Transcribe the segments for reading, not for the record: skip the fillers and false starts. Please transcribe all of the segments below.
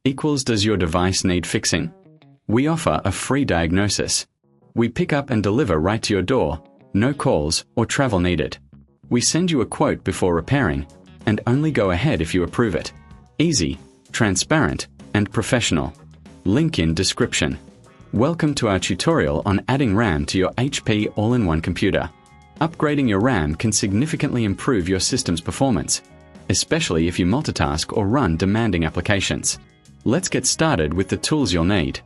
equals does your device need fixing? We offer a free diagnosis. We pick up and deliver right to your door, no calls or travel needed. We send you a quote before repairing, and only go ahead if you approve it. Easy, transparent, and professional. Link in description. Welcome to our tutorial on adding RAM to your HP all-in-one computer. Upgrading your RAM can significantly improve your system's performance, especially if you multitask or run demanding applications. Let's get started with the tools you'll need.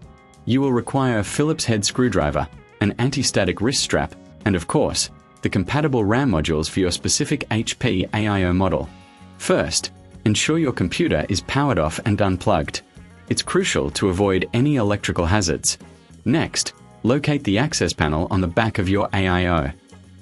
You will require a Phillips head screwdriver, an anti-static wrist strap, and of course, the compatible RAM modules for your specific HP AIO model. First, ensure your computer is powered off and unplugged. It's crucial to avoid any electrical hazards. Next, locate the access panel on the back of your AIO.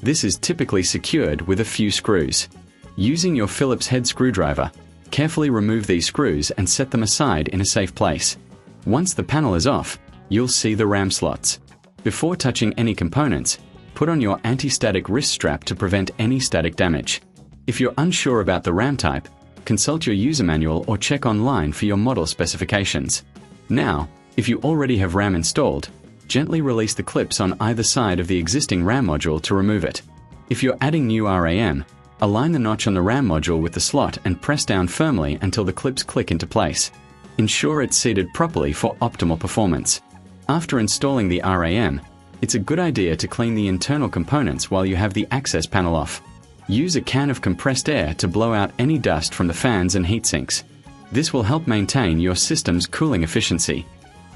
This is typically secured with a few screws. Using your Phillips head screwdriver, carefully remove these screws and set them aside in a safe place. Once the panel is off, you'll see the RAM slots. Before touching any components, put on your anti-static wrist strap to prevent any static damage. If you're unsure about the RAM type, consult your user manual or check online for your model specifications. Now, if you already have RAM installed, gently release the clips on either side of the existing RAM module to remove it. If you're adding new RAM, align the notch on the RAM module with the slot and press down firmly until the clips click into place. Ensure it's seated properly for optimal performance. After installing the RAM, it's a good idea to clean the internal components while you have the access panel off. Use a can of compressed air to blow out any dust from the fans and heatsinks. This will help maintain your system's cooling efficiency.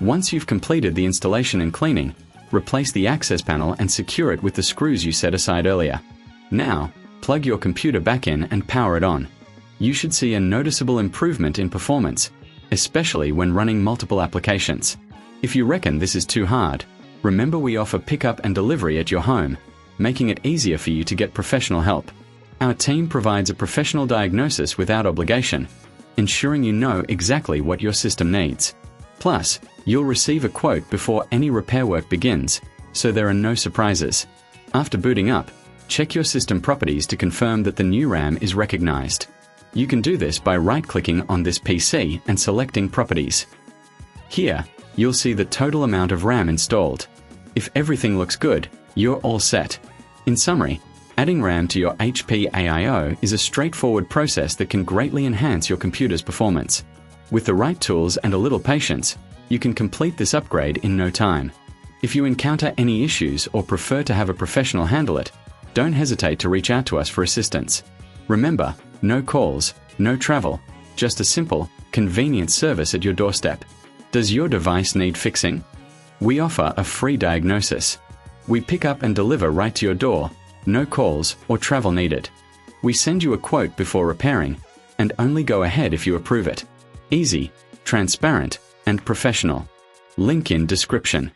Once you've completed the installation and cleaning, replace the access panel and secure it with the screws you set aside earlier. Now, plug your computer back in and power it on. You should see a noticeable improvement in performance, especially when running multiple applications. If you reckon this is too hard, remember we offer pickup and delivery at your home, making it easier for you to get professional help. Our team provides a professional diagnosis without obligation, ensuring you know exactly what your system needs. Plus, you'll receive a quote before any repair work begins, so there are no surprises. After booting up, check your system properties to confirm that the new RAM is recognized. You can do this by right-clicking on this PC and selecting Properties. Here, you'll see the total amount of RAM installed. If everything looks good, you're all set. In summary, adding RAM to your HP AIO is a straightforward process that can greatly enhance your computer's performance. With the right tools and a little patience, you can complete this upgrade in no time. If you encounter any issues or prefer to have a professional handle it, don't hesitate to reach out to us for assistance. Remember, no calls, no travel, just a simple, convenient service at your doorstep. Does your device need fixing? We offer a free diagnosis. We pick up and deliver right to your door, no calls or travel needed. We send you a quote before repairing, and only go ahead if you approve it. Easy, transparent, and professional. Link in description.